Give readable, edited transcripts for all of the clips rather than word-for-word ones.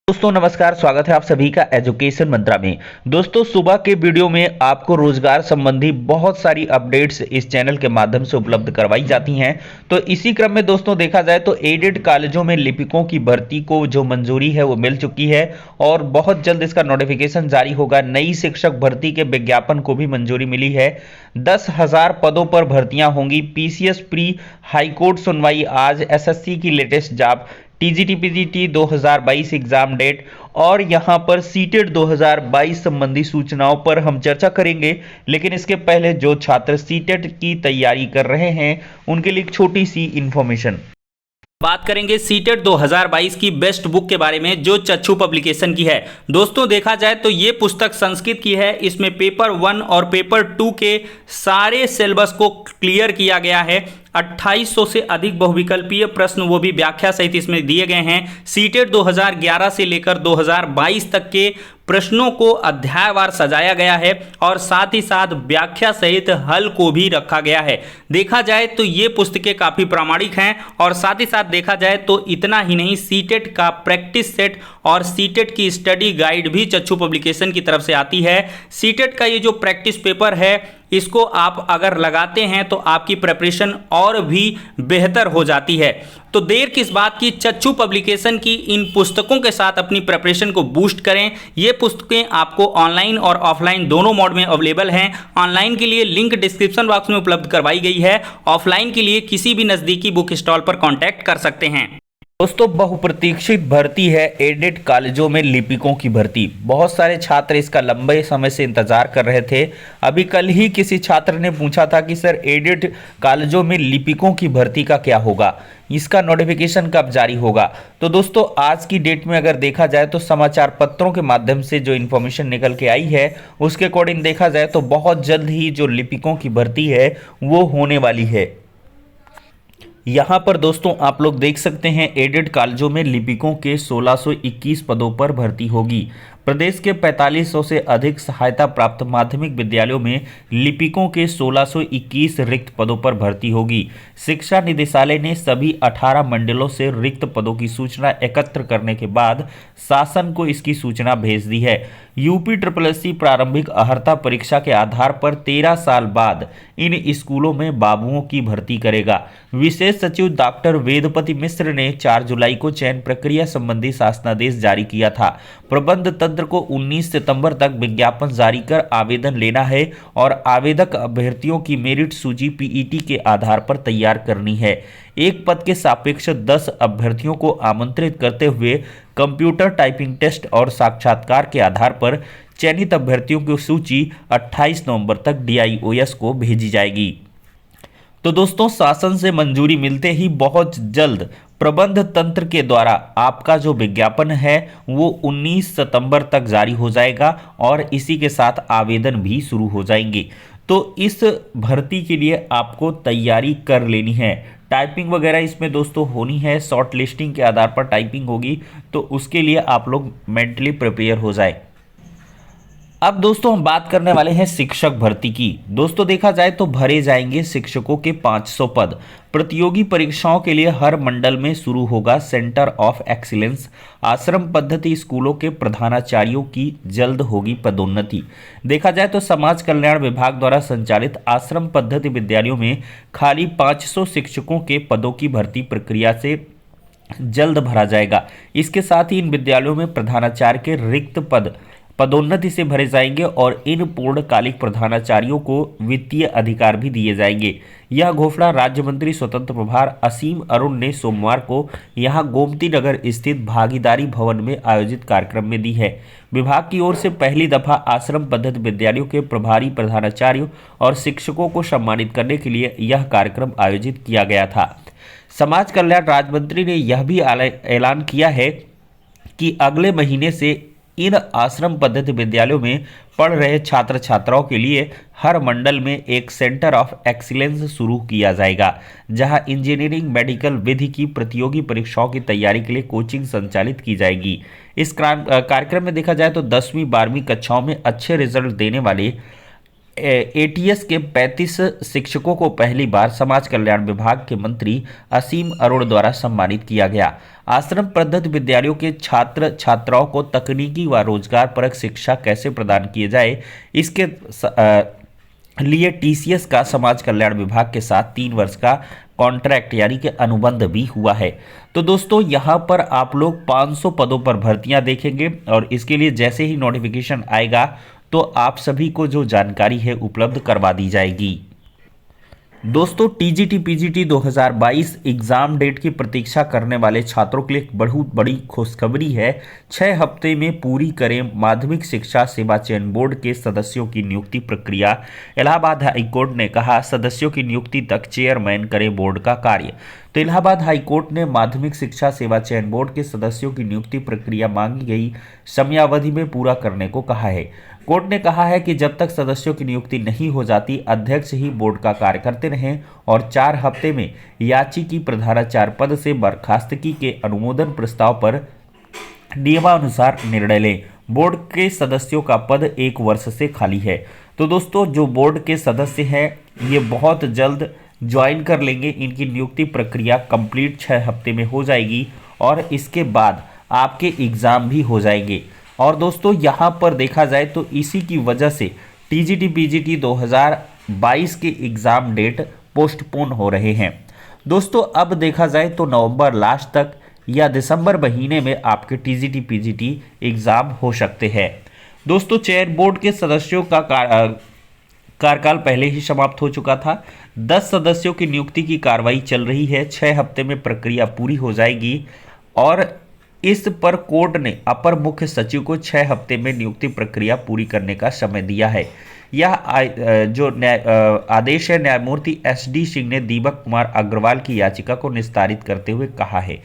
दोस्तों नमस्कार, स्वागत है आप सभी का एजुकेशन मंत्रा में। दोस्तों सुबह के वीडियो में आपको रोजगार संबंधी बहुत सारी अपडेट्स इस चैनल के माध्यम से उपलब्ध करवाई जाती हैं। तो इसी क्रम में दोस्तों देखा जाए तो एडेड कॉलेजों में लिपिकों की भर्ती को जो मंजूरी है वो मिल चुकी है और बहुत जल्द इसका नोटिफिकेशन जारी होगा। नई शिक्षक भर्ती के विज्ञापन को भी मंजूरी मिली है। 10,000 पदों पर भर्तियां होंगी। पीसीएस प्री हाईकोर्ट सुनवाई आज। एसएससी की latest job, TGT PGT 2022 exam date और यहां पर सीटेट 2022 संबंधी सूचनाओं पर हम चर्चा करेंगे। लेकिन इसके पहले जो छात्र सीटेट की तैयारी कर रहे हैं उनके लिए एक छोटी सी इंफॉर्मेशन। बात करेंगे सीटेट 2022 की बेस्ट बुक के बारे में जो चक्षु पब्लिकेशन की है। दोस्तों देखा जाए तो ये पुस्तक संस्कृत की है। इसमें पेपर 1 और पेपर 2 के सारे सिलेबस को क्लियर किया गया है। 2800 से अधिक बहुविकल्पीय प्रश्न वो भी व्याख्या सहित इसमें दिए गए हैं। सीटेट 2011 से लेकर 2022 तक के प्रश्नों को अध्यायवार सजाया गया है और साथ ही साथ व्याख्या सहित हल को भी रखा गया है। देखा जाए तो ये पुस्तकें काफ़ी प्रामाणिक हैं और साथ ही साथ देखा जाए तो इतना ही नहीं, सीटेट का प्रैक्टिस सेट और सीटेट की स्टडी गाइड भी चक्षु पब्लिकेशन की तरफ से आती है। सीटेट का ये जो प्रैक्टिस पेपर है इसको आप अगर लगाते हैं तो आपकी प्रिपरेशन और भी बेहतर हो जाती है। तो देर किस बात की, चक्षु पब्लिकेशन की इन पुस्तकों के साथ अपनी प्रिपरेशन को बूस्ट करें। ये पुस्तकें आपको ऑनलाइन और ऑफलाइन दोनों मोड में अवेलेबल हैं। ऑनलाइन के लिए लिंक डिस्क्रिप्शन बॉक्स में उपलब्ध करवाई गई है। ऑफलाइन के लिए किसी भी नज़दीकी बुक स्टॉल पर कॉन्टैक्ट कर सकते हैं। दोस्तों बहुप्रतीक्षित भर्ती है एडेड कॉलेजों में लिपिकों की भर्ती। बहुत सारे छात्र इसका लंबे समय से इंतजार कर रहे थे। अभी कल ही किसी छात्र ने पूछा था कि सर एडेड कॉलेजों में लिपिकों की भर्ती का क्या होगा, इसका नोटिफिकेशन कब जारी होगा। तो दोस्तों आज की डेट में अगर देखा जाए तो समाचार पत्रों के माध्यम से जो इन्फॉर्मेशन निकल के आई है उसके अकॉर्डिंग देखा जाए तो बहुत जल्द ही जो लिपिकों की भर्ती है वो होने वाली है। यहाँ पर दोस्तों आप लोग देख सकते हैं एडेड कॉलेजों में लिपिकों के 1621 पदों पर भर्ती होगी। प्रदेश के 4500 से अधिक सहायता प्राप्त माध्यमिक विद्यालयों में लिपिकों के 1621 रिक्त पदों पर भर्ती होगी। शिक्षा निदेशालय ने सभी 18 मंडलों से रिक्त पदों की सूचना एकत्र करने के बाद शासन को इसकी सूचना भेज दी है। यूपी SSSC प्रारंभिक अर्हता परीक्षा के आधार पर 13 साल बाद इन स्कूलों में बाबुओं की भर्ती करेगा। विशेष सचिव डॉक्टर वेदपति मिश्र ने 4 जुलाई को चयन प्रक्रिया संबंधी शासनादेश जारी किया था। प्रबंध तंत्र को 19 सितंबर तक विज्ञापन जारी कर आवेदन लेना है और आवेदक अभ्यर्थियों की मेरिट सूची पीईटी के आधार पर तैयार करनी है। एक पद के सापेक्ष 10 अभ्यर्थियों को आमंत्रित करते हुए कंप्यूटर टाइपिंग टेस्ट और साक्षात्कार के आधार पर चयनित अभ्यर्थियों की सूची 28 नवंबर तक DIOS को भेजी जाएगी। तो दोस्तों शासन से मंजूरी मिलते ही बहुत जल्द प्रबंध तंत्र के द्वारा आपका जो विज्ञापन है वो 19 सितंबर तक जारी हो जाएगा और इसी के साथ आवेदन भी शुरू हो जाएंगे। तो इस भर्ती के लिए आपको तैयारी कर लेनी है। टाइपिंग वगैरह इसमें दोस्तों होनी है, शॉर्ट लिस्टिंग के आधार पर टाइपिंग होगी, तो उसके लिए आप लोग मेंटली प्रिपेयर हो जाए। अब दोस्तों हम बात करने वाले हैं शिक्षक भर्ती की। दोस्तों देखा जाए तो भरे जाएंगे शिक्षकों के 500 पद। प्रतियोगी परीक्षाओं के लिए हर मंडल में शुरू होगा सेंटर ऑफ एक्सीलेंस। आश्रम पद्धति स्कूलों के प्रधानाचार्यों की जल्द होगी पदोन्नति। देखा जाए तो समाज कल्याण विभाग द्वारा संचालित आश्रम पद्धति विद्यालयों में खाली 500 शिक्षकों के पदों की भर्ती प्रक्रिया से जल्द भरा जाएगा। इसके साथ ही इन विद्यालयों में प्रधानाचार्य के रिक्त पद पदोन्नति से भरे जाएंगे और इन पूर्णकालिक प्रधानाचार्यों को वित्तीय अधिकार भी दिए जाएंगे। यह घोषणा राज्य मंत्री स्वतंत्र प्रभार असीम अरुण ने सोमवार को यहां गोमती नगर स्थित भागीदारी भवन में आयोजित कार्यक्रम में दी है। विभाग की ओर से पहली दफा आश्रम पद्धति विद्यालयों के प्रभारी प्रधानाचार्यों और शिक्षकों को सम्मानित करने के लिए यह कार्यक्रम आयोजित किया गया था। समाज कल्याण राज्य मंत्री ने यह भी ऐलान किया है कि अगले महीने से इन आश्रम पद्धति विद्यालयों में पढ़ रहे छात्र छात्राओं के लिए हर मंडल में एक सेंटर ऑफ एक्सीलेंस शुरू किया जाएगा, जहां इंजीनियरिंग मेडिकल विधि की प्रतियोगी परीक्षाओं की तैयारी के लिए कोचिंग संचालित की जाएगी। इस कार्यक्रम में देखा जाए तो 10वीं 12वीं कक्षाओं में अच्छे रिजल्ट देने वाले एटीएस के 35 शिक्षकों को पहली बार समाज कल्याण विभाग के मंत्री असीम अरुण द्वारा सम्मानित किया गया। आश्रम पद्धति विद्यालयों के छात्र छात्राओं को तकनीकी व रोजगार परक शिक्षा कैसे प्रदान किए जाए, इसके लिए टीसीएस का समाज कल्याण विभाग के साथ 3 वर्ष का कॉन्ट्रैक्ट यानी कि अनुबंध भी हुआ है। तो दोस्तों यहाँ पर आप लोग 500 पदों पर भर्तियां देखेंगे और इसके लिए जैसे ही नोटिफिकेशन आएगा तो आप सभी को जो जानकारी है उपलब्ध करवा दी जाएगी। दोस्तों टीजीटी पीजीटी 2022 एग्जाम डेट की प्रतीक्षा करने वाले छात्रों के लिए एक बहुत बड़ी खुशखबरी है। 6 हफ्ते में पूरी करें माध्यमिक शिक्षा सेवा चयन बोर्ड के सदस्यों की नियुक्ति प्रक्रिया। इलाहाबाद हाईकोर्ट ने कहा सदस्यों की नियुक्ति तक चेयरमैन करे बोर्ड का कार्य। तो इलाहाबाद हाईकोर्ट ने माध्यमिक शिक्षा सेवा चयन बोर्ड के सदस्यों की नियुक्ति प्रक्रिया मांगी गई समयावधि में पूरा करने को कहा है। कोर्ट ने कहा है कि जब तक सदस्यों की नियुक्ति नहीं हो जाती अध्यक्ष ही बोर्ड का कार्य करते रहें और 4 हफ्ते में याचिकी प्रधानाचार्य पद से बर्खास्तगी के अनुमोदन प्रस्ताव पर नियमानुसार निर्णय लें। बोर्ड के सदस्यों का पद 1 वर्ष से खाली है। तो दोस्तों जो बोर्ड के सदस्य हैं ये बहुत जल्द ज्वाइन कर लेंगे। इनकी नियुक्ति प्रक्रिया कंप्लीट 6 हफ्ते में हो जाएगी और इसके बाद आपके एग्ज़ाम भी हो जाएंगे। और दोस्तों यहाँ पर देखा जाए तो इसी की वजह से टीजीटी पीजीटी 2022 के एग्ज़ाम डेट पोस्टपोन हो रहे हैं। दोस्तों अब देखा जाए तो नवंबर लास्ट तक या दिसंबर महीने में आपके टीजीटी पीजीटी एग्ज़ाम हो सकते हैं। दोस्तों चयन बोर्ड के सदस्यों का कार्यकाल पहले ही समाप्त हो चुका था। 10 सदस्यों की नियुक्ति की कार्रवाई चल रही है। 6 हफ्ते में प्रक्रिया पूरी हो जाएगी और इस पर कोर्ट ने अपर मुख्य सचिव को 6 हफ्ते में नियुक्ति प्रक्रिया पूरी करने का समय दिया है। यह जो आदेश है न्यायमूर्ति SD सिंह ने दीपक कुमार अग्रवाल की याचिका को निस्तारित करते हुए कहा है।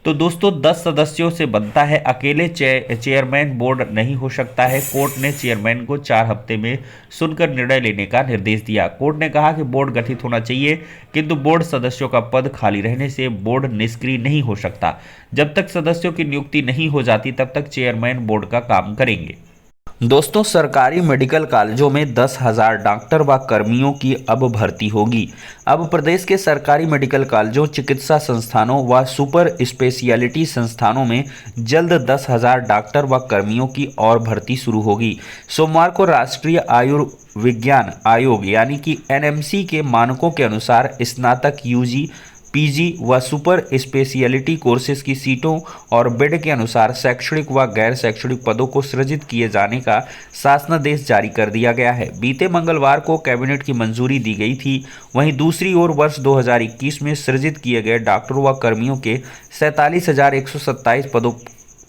तो दोस्तों 10 सदस्यों से बनता है, अकेले चेयरमैन बोर्ड नहीं हो सकता है। कोर्ट ने चेयरमैन को 4 हफ्ते में सुनकर निर्णय लेने का निर्देश दिया। कोर्ट ने कहा कि बोर्ड गठित होना चाहिए किंतु बोर्ड सदस्यों का पद खाली रहने से बोर्ड निष्क्रिय नहीं हो सकता। जब तक सदस्यों की नियुक्ति नहीं हो जाती तब तक चेयरमैन बोर्ड का काम करेंगे। दोस्तों सरकारी मेडिकल कॉलेजों में 10,000 डॉक्टर व कर्मियों की अब भर्ती होगी। अब प्रदेश के सरकारी मेडिकल कॉलेजों, चिकित्सा संस्थानों व सुपर स्पेशलिटी संस्थानों में जल्द 10,000 डॉक्टर व कर्मियों की और भर्ती शुरू होगी। सोमवार को राष्ट्रीय आयुर्विज्ञान आयोग यानी कि NMC के मानकों के अनुसार स्नातक UG PG व सुपर स्पेशलिटी कोर्सेज की सीटों और बेड के अनुसार शैक्षणिक व गैर शैक्षणिक पदों को सृजित किए जाने का शासनादेश जारी कर दिया गया है। बीते मंगलवार को कैबिनेट की मंजूरी दी गई थी। वहीं दूसरी ओर वर्ष 2021 में सृजित किए गए डॉक्टरों व कर्मियों के 47,127 पदों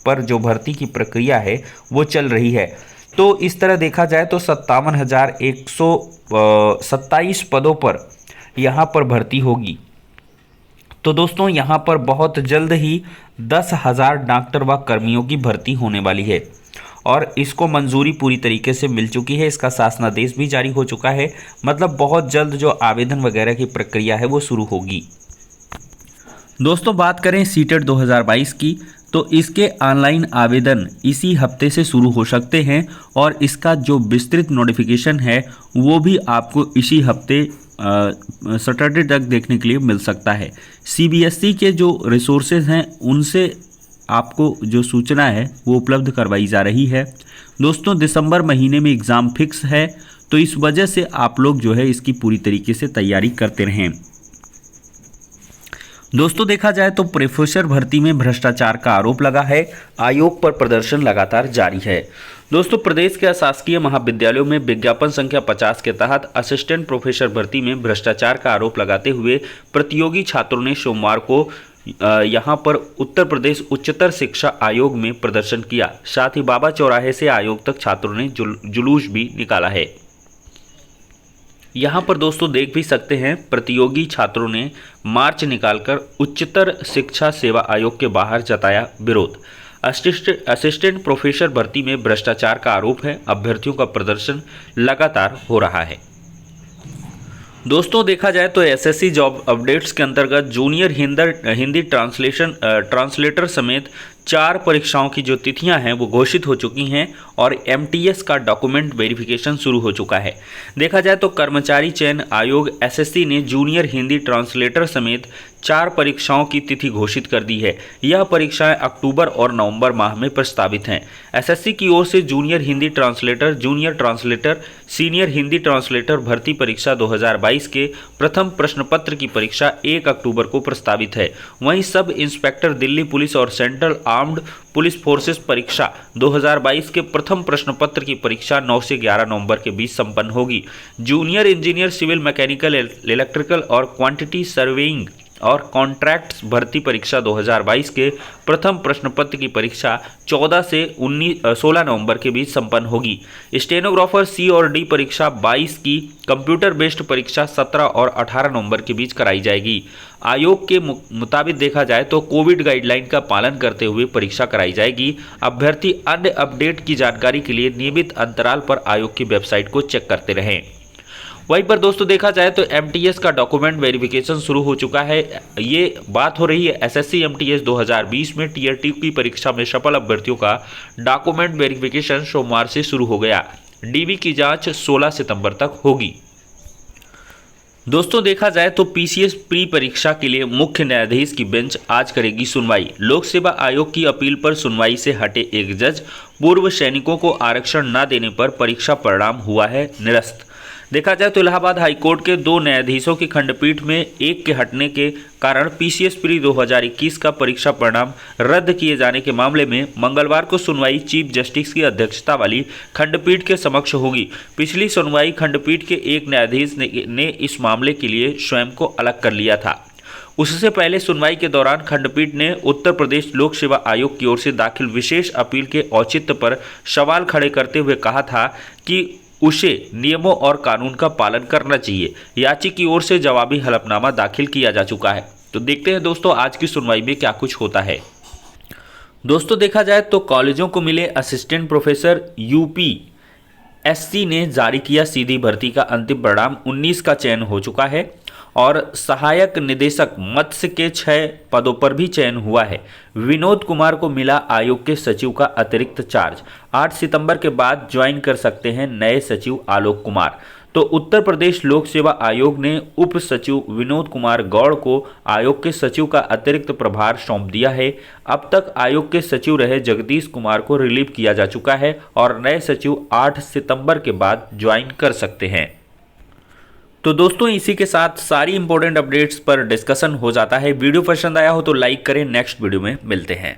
पर जो भर्ती की प्रक्रिया है वो चल रही है। तो इस तरह देखा जाए तो 57,127 पदों पर यहाँ पर भर्ती होगी। तो दोस्तों यहाँ पर बहुत जल्द ही 10,000 डॉक्टर व कर्मियों की भर्ती होने वाली है और इसको मंजूरी पूरी तरीके से मिल चुकी है। इसका शासनादेश भी जारी हो चुका है। मतलब बहुत जल्द जो आवेदन वगैरह की प्रक्रिया है वो शुरू होगी। दोस्तों बात करें सीटेट 2022 की तो इसके ऑनलाइन आवेदन इसी हफ्ते से शुरू हो सकते हैं और इसका जो विस्तृत नोटिफिकेशन है वो भी आपको इसी हफ्ते सैटरडे तक देखने के लिए मिल सकता है। CBSE के जो रिसोर्सेज हैं उनसे आपको जो सूचना है वो उपलब्ध करवाई जा रही है। दोस्तों दिसंबर महीने में एग्ज़ाम फिक्स है तो इस वजह से आप लोग जो है इसकी पूरी तरीके से तैयारी करते रहें। दोस्तों देखा जाए तो प्रोफेसर भर्ती में भ्रष्टाचार का आरोप लगा है। आयोग पर प्रदर्शन लगातार जारी है। दोस्तों प्रदेश के अशासकीय महाविद्यालयों में विज्ञापन संख्या 50 के तहत असिस्टेंट प्रोफेसर भर्ती में भ्रष्टाचार का आरोप लगाते हुए प्रतियोगी छात्रों ने सोमवार को यहां पर उत्तर प्रदेश उच्चतर शिक्षा आयोग में प्रदर्शन किया। साथ ही बाबा चौराहे से आयोग तक छात्रों ने जुलूस भी निकाला है। यहाँ पर दोस्तों देख भी सकते हैं प्रतियोगी छात्रों ने मार्च निकालकर उच्चतर शिक्षा सेवा आयोग के बाहर जताया विरोध। असिस्टेंट प्रोफेसर भर्ती में भ्रष्टाचार का आरोप है। अभ्यर्थियों का प्रदर्शन लगातार हो रहा है। दोस्तों देखा जाए तो SSC जॉब अपडेट्स के अंतर्गत जूनियर हिंदी ट्रांसलेटर समेत 4 परीक्षाओं की जो तिथियां हैं वो घोषित हो चुकी हैं और एमटीएस का डॉक्यूमेंट वेरिफिकेशन शुरू हो चुका है। देखा जाए तो कर्मचारी चयन आयोग एसएससी ने जूनियर हिंदी ट्रांसलेटर समेत 4 परीक्षाओं की तिथि घोषित कर दी है। यह परीक्षाएं अक्टूबर और नवंबर माह में प्रस्तावित हैं। एसएससी की ओर से junior Hindi translator, junior translator, senior Hindi translator भर्ती परीक्षा 2022 के प्रथम प्रश्न पत्र की परीक्षा 1 अक्टूबर को प्रस्तावित है। वहीं सब इंस्पेक्टर दिल्ली पुलिस और सेंट्रल आर्म्ड पुलिस फोर्सेस परीक्षा 2022 के प्रथम प्रश्न पत्र की परीक्षा 9 से 11 नवंबर के बीच संपन्न होगी। Junior engineer civil mechanical, electrical और क्वांटिटी सर्वेइंग और कॉन्ट्रैक्ट्स भर्ती परीक्षा 2022 के प्रथम प्रश्न पत्र की परीक्षा 14 से 16 नवंबर के बीच संपन्न होगी। स्टेनोग्राफर सी और डी परीक्षा 22 की कंप्यूटर बेस्ड परीक्षा 17 और 18 नवंबर के बीच कराई जाएगी। आयोग के मुताबिक देखा जाए तो कोविड गाइडलाइन का पालन करते हुए परीक्षा कराई जाएगी। अभ्यर्थी अन्य अपडेट की जानकारी के लिए नियमित अंतराल पर आयोग की वेबसाइट को चेक करते रहें। वहीं पर दोस्तों देखा जाए तो एमटीएस का डॉक्यूमेंट वेरिफिकेशन शुरू हो चुका है। ये बात हो रही है एसएससी एमटीएस 2020 में टीयर 2 की परीक्षा में सफल अभ्यर्थियों का डॉक्यूमेंट वेरिफिकेशन सोमवार से शुरू हो गया। डीवी की जांच 16 सितंबर तक होगी। दोस्तों देखा जाए तो पीसीएस प्री परीक्षा के लिए मुख्य न्यायाधीश की बेंच आज करेगी सुनवाई। लोक सेवा आयोग की अपील पर सुनवाई से हटे एक जज। पूर्व सैनिकों को आरक्षण न देने पर परीक्षा परिणाम हुआ है निरस्त। देखा जाए तो इलाहाबाद हाईकोर्ट के 2 न्यायाधीशों की खंडपीठ में एक के हटने के कारण पीसीएस प्री 2021 का परीक्षा परिणाम रद्द किए जाने के मामले में मंगलवार को सुनवाई चीफ जस्टिस की अध्यक्षता वाली खंडपीठ के समक्ष होगी। पिछली सुनवाई खंडपीठ के एक न्यायाधीश ने इस मामले के लिए स्वयं को अलग कर लिया था। उससे पहले सुनवाई के दौरान खंडपीठ ने उत्तर प्रदेश लोक सेवा आयोग की ओर से दाखिल विशेष अपील के औचित्य पर सवाल खड़े करते हुए कहा था कि उसे नियमों और कानून का पालन करना चाहिए। याची की ओर से जवाबी हलफनामा दाखिल किया जा चुका है। तो देखते हैं दोस्तों आज की सुनवाई में क्या कुछ होता है। दोस्तों देखा जाए तो कॉलेजों को मिले असिस्टेंट प्रोफेसर यूपीएससी ने जारी किया सीधी भर्ती का अंतिम परिणाम। 19 का चयन हो चुका है और सहायक निदेशक मत्स्य के 6 पदों पर भी चयन हुआ है। विनोद कुमार को मिला आयोग के सचिव का अतिरिक्त चार्ज। 8 सितंबर के बाद ज्वाइन कर सकते हैं नए सचिव आलोक कुमार। तो उत्तर प्रदेश लोक सेवा आयोग ने उप सचिव विनोद कुमार गौड़ को आयोग के सचिव का अतिरिक्त प्रभार सौंप दिया है। अब तक आयोग के सचिव रहे जगदीश कुमार को रिलीव किया जा चुका है और नए सचिव 8 सितंबर के बाद ज्वाइन कर सकते हैं। तो दोस्तों इसी के साथ सारी इंपॉर्टेंट अपडेट्स पर डिस्कशन हो जाता है। वीडियो पसंद आया हो तो लाइक करें। नेक्स्ट वीडियो में मिलते हैं।